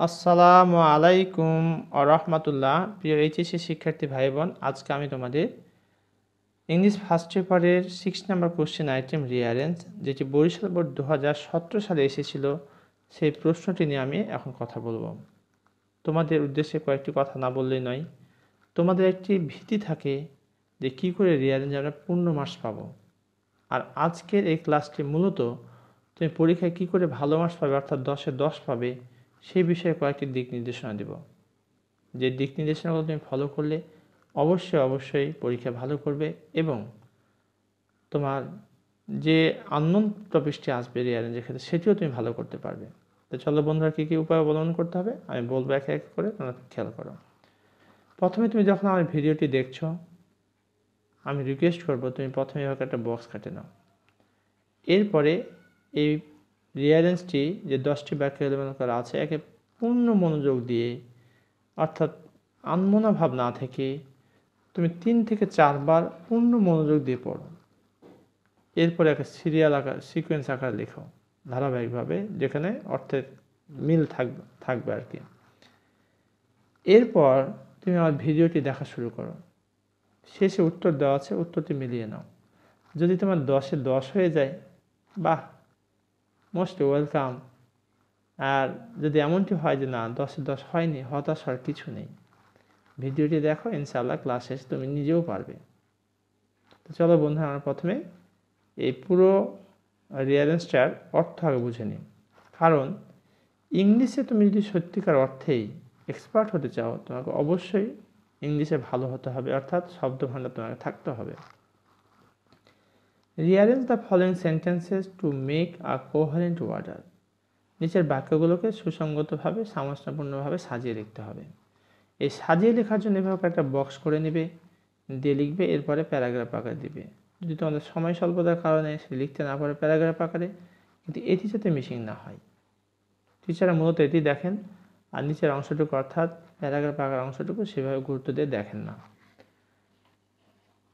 আসসালামু আলাইকুম রাহমাতুল্লাহ। প্রিয় এইচএসসি শিক্ষার্থী ভাই বোন, আজকে আমি তোমাদের ইংলিশ ফার্স্ট পেপারের 6 নম্বর কোশ্চেন আইটেম রিয়ারেঞ্জ, যেটি বরিশাল বোর্ড 2017 সালে এসেছিল, সেই প্রশ্নটি নিয়ে আমি এখন কথা বলবো। তোমাদের উদ্দেশ্যে কয়েকটি কথা না বললেই নয়। তোমাদের একটি ভীতি থাকে যে কী করে রিয়ারেঞ্জ আমরা পূর্ণ মার্কস পাবো, আর আজকের এই ক্লাসটি মূলত তুমি পরীক্ষায় কী করে ভালো মার্কস পাবে, অর্থাৎ 10-এ 10 পাবে, সেই বিষয়ে কয়েকটি দিক নির্দেশনা দেব। যে দিক নির্দেশনাগুলো তুমি ফলো করলে অবশ্যই পরীক্ষা ভালো করবে এবং তোমার যে আননোন টপিকটি আসবে রিয়ারেঞ্জের ক্ষেত্রে সেটিও তুমি ভালো করতে পারবে। তো চলো বন্ধুরা, কী কী উপায় অবলম্বন করতে হবে আমি বলবো এক এক করে, তোমরা খেয়াল করো। প্রথমে তুমি যখন আমার ভিডিওটি দেখছো, আমি রিকোয়েস্ট করবো তুমি প্রথমে এভাবে একটা বক্স কাটে নাও। এরপরে এই রিয়ারেঞ্জটি যে 10টি বাক্য এলোমেলো করা আছে, একে পূর্ণ মনোযোগ দিয়ে, অর্থাৎ আনমনা ভাব না থেকে তুমি 3 থেকে 4 বার পূর্ণ মনোযোগ দিয়ে পড়ো। এরপরে একটা সিরিয়াল আকার, সিকোয়েন্স আকার লেখো ধারাবাহিকভাবে, যেখানে অর্থের মিল থাকবে আর কি। এরপর তুমি আমার ভিডিওটি দেখা শুরু করো। শেষে উত্তর দেওয়া আছে, উত্তরটি মিলিয়ে নাও। যদি তোমার 10-এ 10 হয়ে যায়, বাহ, মোস্ট ওয়েলকাম। আর যদি এমনটি হয় যে না 10-এ 10 হয়নি, হতাশ হওয়ার কিছু নেই। ভিডিওটি দেখো, ইনশাআল্লাহ ক্লাস শেষে তুমি নিজেও পারবে। তো চলো বন্ধুরা, আমরা প্রথমে এই পুরো রিয়ারেঞ্জটার অর্থ আগে বুঝে নিই। কারণ ইংলিশে তুমি যদি সত্যিকার অর্থেই এক্সপার্ট হতে চাও, তোমাকে অবশ্যই ইংলিশে ভালো হতে হবে, অর্থাৎ শব্দভাণ্ডার তোমাকে থাকতে হবে। Rearrange the following sentences to make a কোহারেন্ট order. নিচের বাক্যগুলোকে সুসংগতভাবে, সামঞ্জস্যপূর্ণভাবে সাজিয়ে লিখতে হবে। এই সাজিয়ে লেখার জন্য এভাবে একটা বক্স করে নেবে, দিয়ে লিখবে, এরপরে প্যারাগ্রাফ আকারে দিবে। যদি তোমাদের সময় স্বল্পতার কারণে সে লিখতে না পারে প্যারাগ্রাফ আকারে, কিন্তু এটি যাতে মিসিং না হয়, টিচাররা মূলত এটি দেখেন, আর নিচের অংশটুকু অর্থাৎ প্যারাগ্রাফ আকার অংশটুকু সেভাবে গুরুত্ব দিয়ে দেখেন না।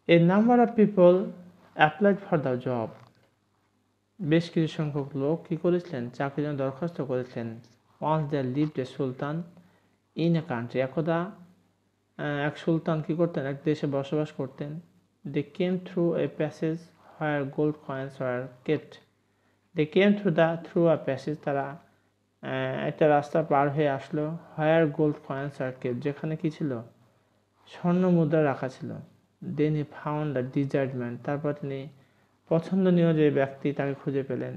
A number of people applied for the job. বেশ কিছু সংখ্যক লোক কী করেছিলেন, চাকরির জন্য দরখাস্ত করেছিলেন। Once there lived a sultan in a country. একদা এক সুলতান কী করতেন, এক দেশে বসবাস করতেন। They came through a passage where gold coins were kept. They came through a passage, তারা একটা রাস্তা পার হয়ে আসলো। Where gold coins were kept, যেখানে কী ছিল, স্বর্ণ মুদ্রা রাখা ছিল। Then he found the desired man, তারপর তিনি পছন্দনীয় যে ব্যক্তি তাকে খুঁজে পেলেন।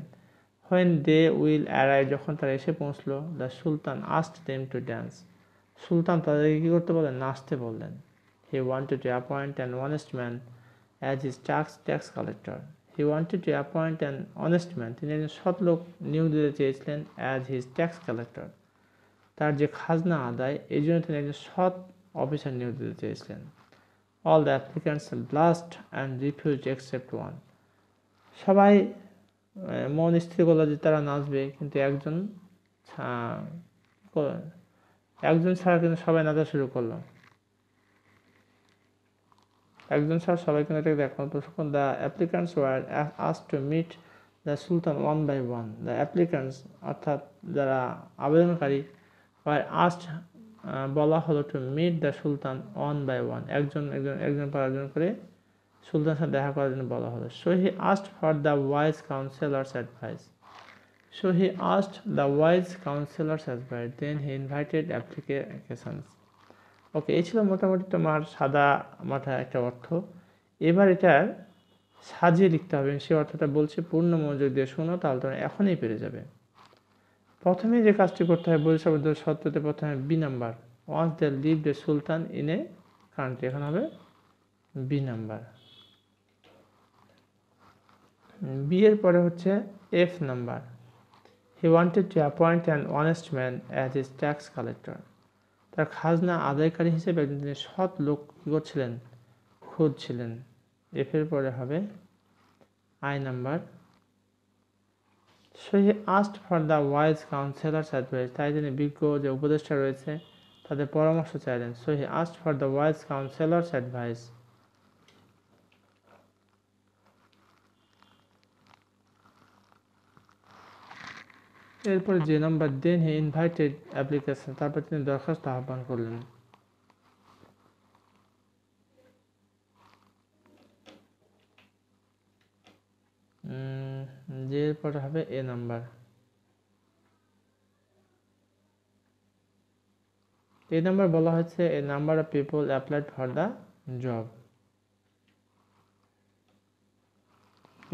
হোয়েন দে উইল অ্যারাইভ, যখন তারা এসে পৌঁছলো, the sultan asked them to dance. সুলতান তাদেরকে কী করতে বললেন, নাচতে বললেন। He wanted to appoint an honest man as his tax collector. He wanted to appoint an honest man, তিনি একজন সৎ লোক নিয়োগ দিতে চেয়েছিলেন। অ্যাজ হিজ ট্যাক্স কালেক্টর, তার যে খাজনা আদায়, এই জন্য তিনি একজন সৎ অফিসার নিয়োগ দিতে চেয়েছিলেন। All the applicants blast and refused except one. সবাই মন স্থির করলো যে তারা নাচবে, কিন্তু একজন ছাড়া কিন্তু সবাই নাচা শুরু করলো। একজন ছাড়া সবাই কিন্তু এটাকে দেখো। The applicants were asked to meet the sultan one by one. The applicants অর্থাৎ যারা আবেদনকারী, ওয়ার আস্কড বলা হলো to meet the sultan one by one, একজন পর একজন করে সুলতানের সাথে দেখা করার জন্য বলা হলো। So he asked for the wise counsellors advice. Then he invited applications. Okay, এই ছিল মোটামুটি তোমার সাদা মাথা একটা অর্থ। এবার এটার সাজিয়ে লিখতে হবে, সেই অর্থটা বলছে পূর্ণ মনোযোগ দিয়ে শোনো, তাহলে তোমরা এখনই পেরে যাবে। প্রথমে যে কাজটি করতে হয়, বরিশাল সত্যতে প্রথমে B number, once they lived a sultan in a country, এখন হবে বি নাম্বার। বি এর পরে হচ্ছে F number, he wanted to appoint an honest man as his tax collector. তার খাজনা আদায়কারী হিসেবে একজন তিনি সৎ লোক কী করছিলেন, খুঁজছিলেন। এফ এর পরে হবে I number, so he asked for the wise counsellors advice. তাই তিনি বিজ্ঞ যে উপদেষ্টা রয়েছে তাদের পরামর্শ চাইলেন। So he asked for the wise counsellors advice. এরপরে যে number, then he invited application, তারপর তিনি দরখাস্ত আহ্বান করলেন। যে এরপরে হবে এ নাম্বার। এই নাম্বার বলা হচ্ছে a number of people applied for the job.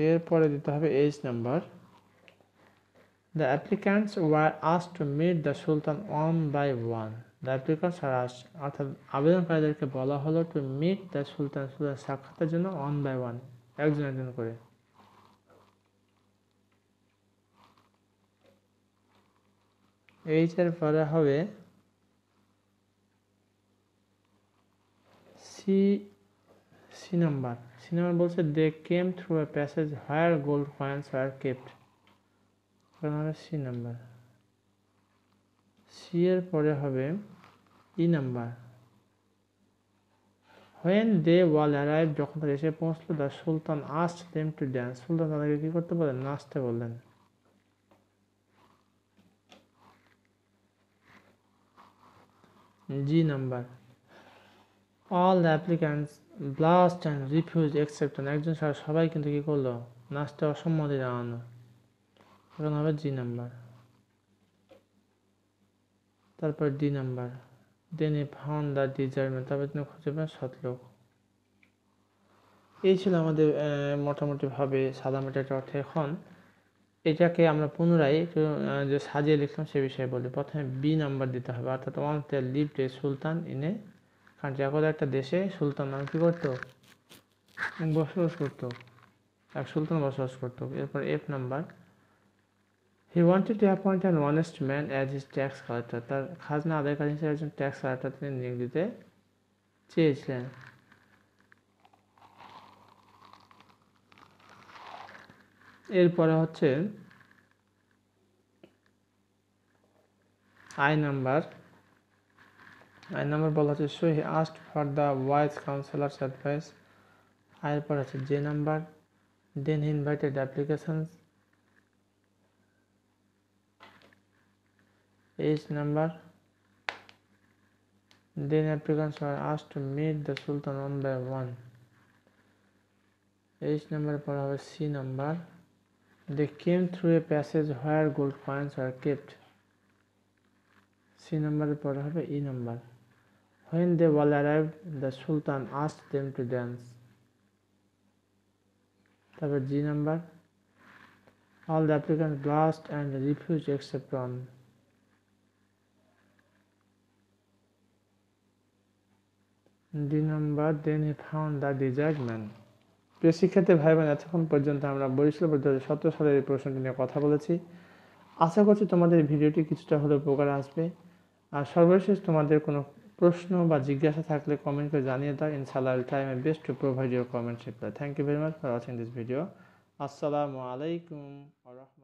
এরপরে দিতে হবে H number. The applicants were asked to meet the Sultan one by one. The applicants are asked, অর্থাৎ আবেদনকারীদেরকে বলা হলো to meet the Sultan, সুলতান সাক্ষাতের জন্য one by one, একজন একজন করে। এইচ এর পরে হবে সি নাম্বার। সি নাম্বার বলছে they came through a passage where gold coins were kept, C number. C এর পরে হবে E number. when they all arrived, যখন তারা এসে পৌঁছলো, the sultan asked them to dance, সুলতান তাদেরকে কি করতে বললেন? নাচতে বললেন। জি number. all the applicants blushed and refused except one, একজন ছাড়া সবাই কিন্তু কি করলো? নাচতে অসম্মতি জানানো, এখন হবে জি নাম্বার। তারপর D number, then he found the desired man, তারপর তিনি খুঁজে পেলেন সৎলোক। এই ছিল আমাদের মোটামুটি ভাবে সাদা মেটার অর্থ। এখন এটাকে আমরা পুনরায় একটু যে সাজিয়ে লিখলাম সে বিষয়ে বলি। প্রথমে বি নাম্বার দিতে হবে, অর্থাৎ one there lived a sultan in a country, একদা একটা দেশে সুলতান নাম কি করতো? বসবাস করতো, এক সুলতান বসবাস করতো। এরপর F number, he wanted to appoint an honest man as his tax collector, তার খাজনা আদায়কারী হিসেবে একজন ট্যাক্স কালেক্টর তিনি নিয়োগ দিতে চেয়েছিলেন। এরপরে হচ্ছে আই নাম্বার। আই নাম্বার বলা হচ্ছে so he asked for the wise councillors advice. আয়ের পর আছে J number, then he invited applications. H number, then applicants were asked to meet the sultan one by one. H number পর হবে C number, they came through a passage where gold coins were kept. C নাম্বারের পরে হবে E number, when they all arrived the sultan asked them to dance. তারপর G number, all the applicants blushed and refused except one. D number, then he found the desired man. প্রিয় শিক্ষার্থী ভাই বোন, এতক্ষণ পর্যন্ত আমরা বরিশাল বোর্ড 2017 সালের এই প্রশ্নটি নিয়ে কথা বলেছি। আশা করছি তোমাদের ভিডিওটি কিছুটা হলেও উপকার আসবে। আর সর্বশেষ তোমাদের কোনো প্রশ্ন বা জিজ্ঞাসা থাকলে কমেন্ট করে জানিয়ে দাও। ইনশাআল্লাহ I will try my best to provide your comment reply. Thank you very much for watching this video. আসসালামু আলাইকুম ওয়া রাহমাতুল্লাহ।